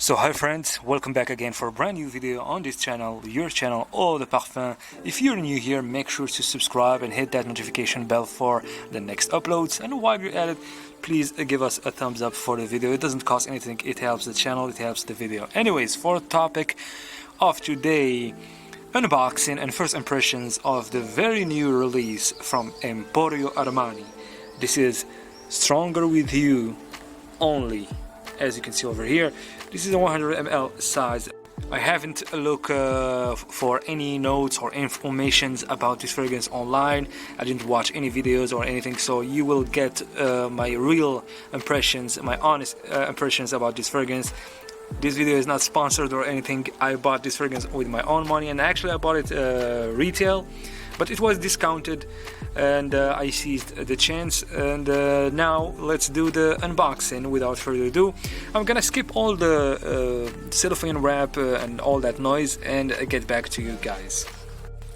So hi friends, welcome back again for a brand new video on this channel, your channel Eau de Parfum. If you're new here, make sure to subscribe and hit that notification bell for the next uploads. And while you're at it, please give us a thumbs up for the video. It doesn't cost anything, it helps the channel, it helps the video. Anyways, for the topic of today, unboxing and first impressions of the very new release from Emporio Armani. This is Stronger With You Only. As you can see over here, this is a 100 ml size. I haven't looked for any notes or informations about this fragrance online. I didn't watch any videos or anything, so you will get my real impressions, my honest impressions about this fragrance. This video is not sponsored or anything. I bought this fragrance with my own money, and actually I bought it retail, but it was discounted, and I seized the chance. And now let's do the unboxing. Without further ado, I'm gonna skip all the cellophane wrap and all that noise and get back to you guys.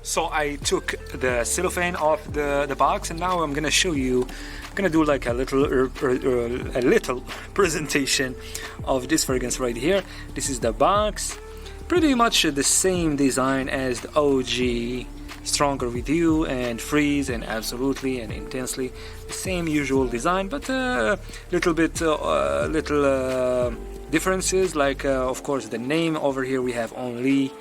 So I took the cellophane off the box, and now I'm gonna show you. I'm gonna do like a little presentation of this fragrance right here. This is the box, pretty much the same design as the OG Stronger With You and Freeze and Absolutely and Intensely. The same usual design, but little differences, like of course the name over here we have Only.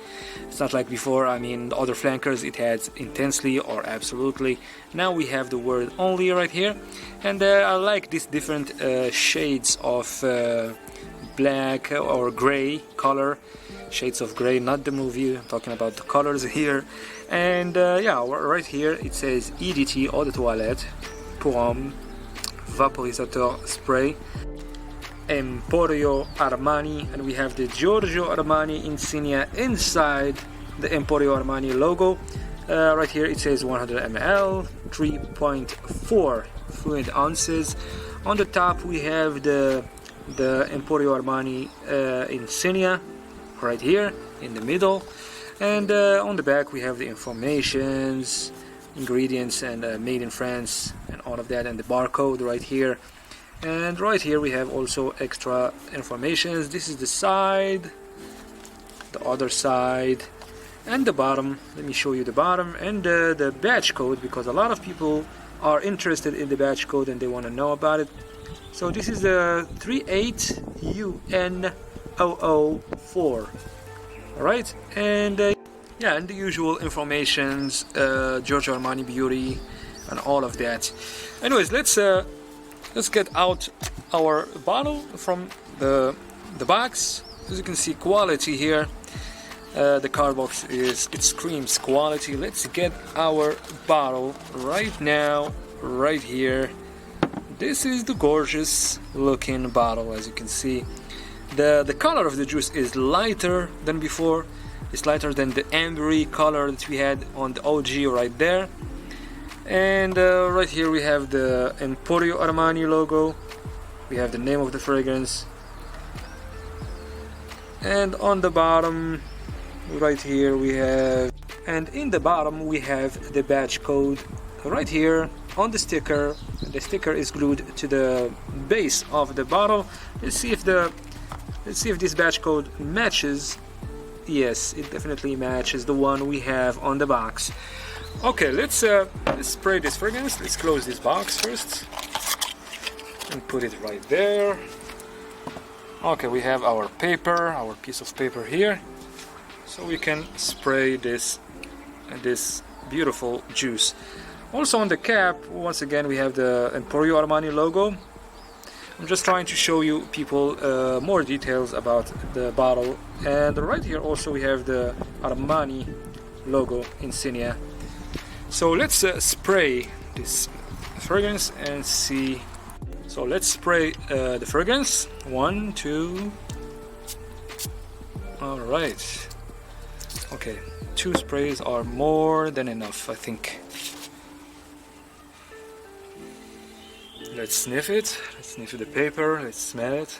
It's not like before. I mean, the other flankers it had Intensely or Absolutely. Now we have the word Only right here, and I like these different shades of black or gray color. Shades of gray, not the movie, I'm talking about the colors here. And yeah, right here it says EDT Eau de Toilette pour Homme Vaporisateur Spray Emporio Armani, and we have the Giorgio Armani insignia inside the Emporio Armani logo. Right here it says 100 ml, 3.4 fluid ounces. On the top we have the Emporio Armani insignia right here in the middle, and on the back we have the informations, ingredients, and made in France and all of that, and the barcode right here. And right here we have also extra informations. This is the side, the other side, and the bottom. Let me show you the bottom and the batch code, because a lot of people are interested in the batch code and they want to know about it. So this is the 38UN004. Alright, and yeah, and the usual informations, Giorgio Armani Beauty and all of that. Anyways, let's get out our bottle from the box. As you can see, quality here. The card box it screams quality. Let's get our bottle right now, right here. This is the gorgeous looking bottle. As you can see, the color of the juice is lighter than before. It's lighter than the ambery color that we had on the OG right there. And right here we have the Emporio Armani logo. We have the name of the fragrance. And on the bottom right here we have, and in the bottom we have the batch code right here on the sticker. The sticker is glued to the base of the bottle. Let's see if this batch code matches. Yes, it definitely matches the one we have on the box. Okay, let's spray this fragrance. Let's close this box first and put it right there. Okay, we have our paper, our piece of paper here, so we can spray this beautiful juice. Also on the cap, once again, we have the Emporio Armani logo. I'm just trying to show you people more details about the bottle. And right here also we have the Armani logo insignia. So let's spray this fragrance and see. So let's spray the fragrance. 1, 2. All right. Okay, 2 sprays are more than enough, I think. Let's sniff it. Let's sniff the paper. Let's smell it.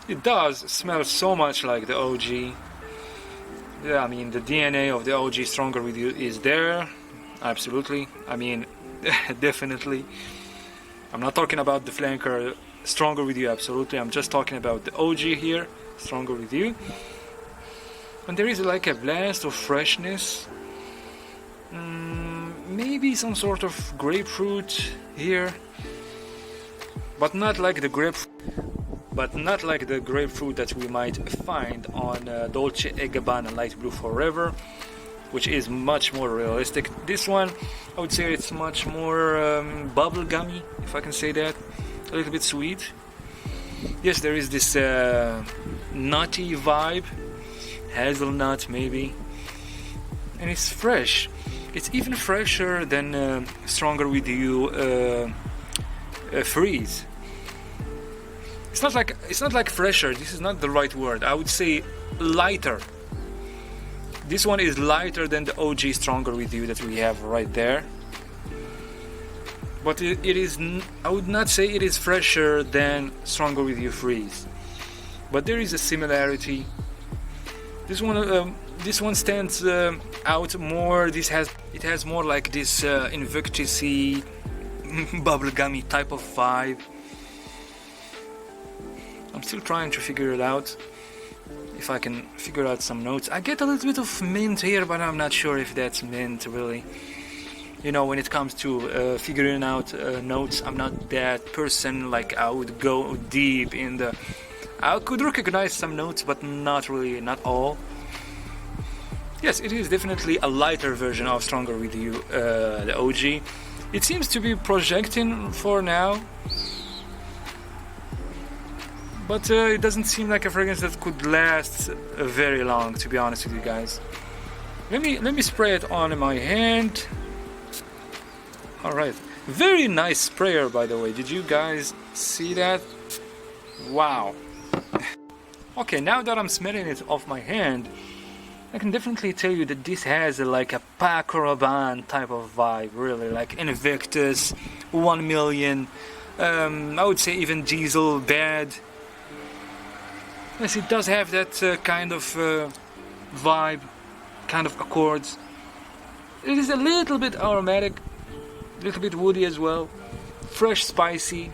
It does smell so much like the OG. Yeah, I mean, the DNA of the OG Stronger With You is there. Absolutely. I mean, Definitely. I'm not talking about the flanker, Stronger With You, absolutely. I'm just talking about the OG here, Stronger With You. And there is like a blast of freshness. Maybe some sort of grapefruit here, but not like the grapefruit that we might find on Dolce & Gabbana Light Blue Forever, which is much more realistic. This one, I would say it's much more bubblegummy, if I can say that. A little bit sweet. Yes, there is this nutty vibe, hazelnut maybe, and it's fresh. It's even fresher than Stronger With You Freeze. It's not like fresher. This is not the right word. I would say lighter. This one is lighter than the OG Stronger With You that we have right there. But it is. I would not say it is fresher than Stronger With You Freeze. But there is a similarity. This one stands out more. It has more like this Invictus-y, bubblegummy type of vibe. I'm still trying to figure it out. If I can figure out some notes. I get a little bit of mint here, but I'm not sure if that's mint really. You know, when it comes to figuring out notes, I'm not that person. Like I would go deep in the. I could recognize some notes, but not really, not all. Yes, it is definitely a lighter version of Stronger With You, the OG. It seems to be projecting for now, but it doesn't seem like a fragrance that could last very long, to be honest with you guys. Let me spray it on my hand. All right, very nice sprayer, by the way. Did you guys see that? Wow. Okay, now that I'm smelling it off my hand, I can definitely tell you that this has like a Paco Rabanne type of vibe, really, like Invictus, 1 Million, I would say even Diesel, Bad. Yes, it does have that kind of vibe, kind of accords. It is a little bit aromatic, a little bit woody as well, fresh, spicy.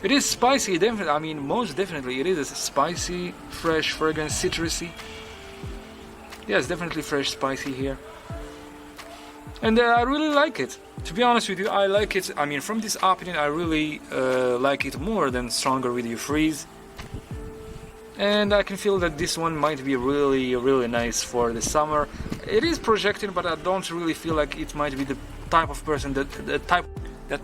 It is spicy, definitely. I mean, most definitely, it is a spicy, fresh fragrance, citrusy. Yes, definitely fresh, spicy here. And I really like it. To be honest with you, I like it. I mean, from this opening, I really like it more than Stronger With You Freeze. And I can feel that this one might be really, really nice for the summer. It is projecting, but I don't really feel like it might be the type of person that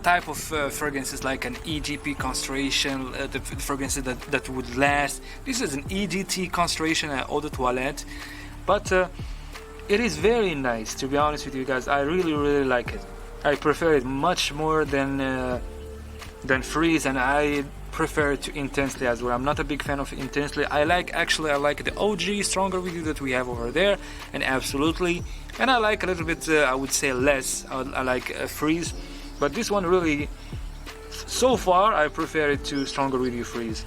type of fragrance is like an EGP concentration, the fragrances that would last. This is an EDT concentration, an eau de toilette, but it is very nice, to be honest with you guys. I really, really like it. I prefer it much more than Freeze, and I prefer it to Intensely as well. I'm not a big fan of Intensely. I like the OG Stronger With You that we have over there, and Absolutely, and I like a little bit, I would say less, I like Freeze. But this one really, so far, I prefer it to Stronger With You Freeze.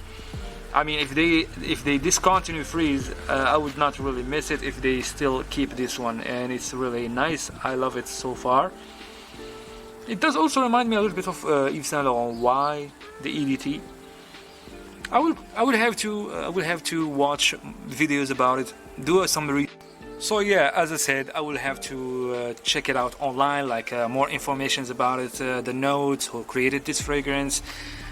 I mean, if they discontinue Freeze, I would not really miss it if they still keep this one, and it's really nice. I love it so far. It does also remind me a little bit of Yves Saint Laurent Y, the EDT. I would have to watch videos about it, do some research. So yeah, as I said, I will have to check it out online, like more informations about it, the notes, who created this fragrance,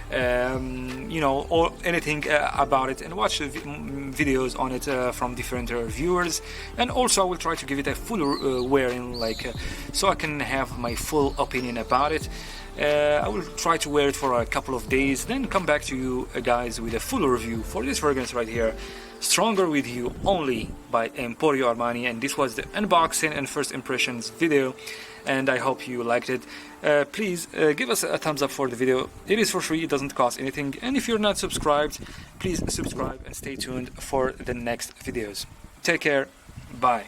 you know, or anything about it, and watch the videos on it from different reviewers. And also I will try to give it a full wearing, like so I can have my full opinion about it. I will try to wear it for a couple of days, then come back to you guys with a full review for this fragrance right here, Stronger With You, only by Emporio Armani. And this was the unboxing and first impressions video, and I hope you liked it. Please give us a thumbs up for the video. It is for free, it doesn't cost anything, and if you're not subscribed, please subscribe and stay tuned for the next videos. Take care, bye.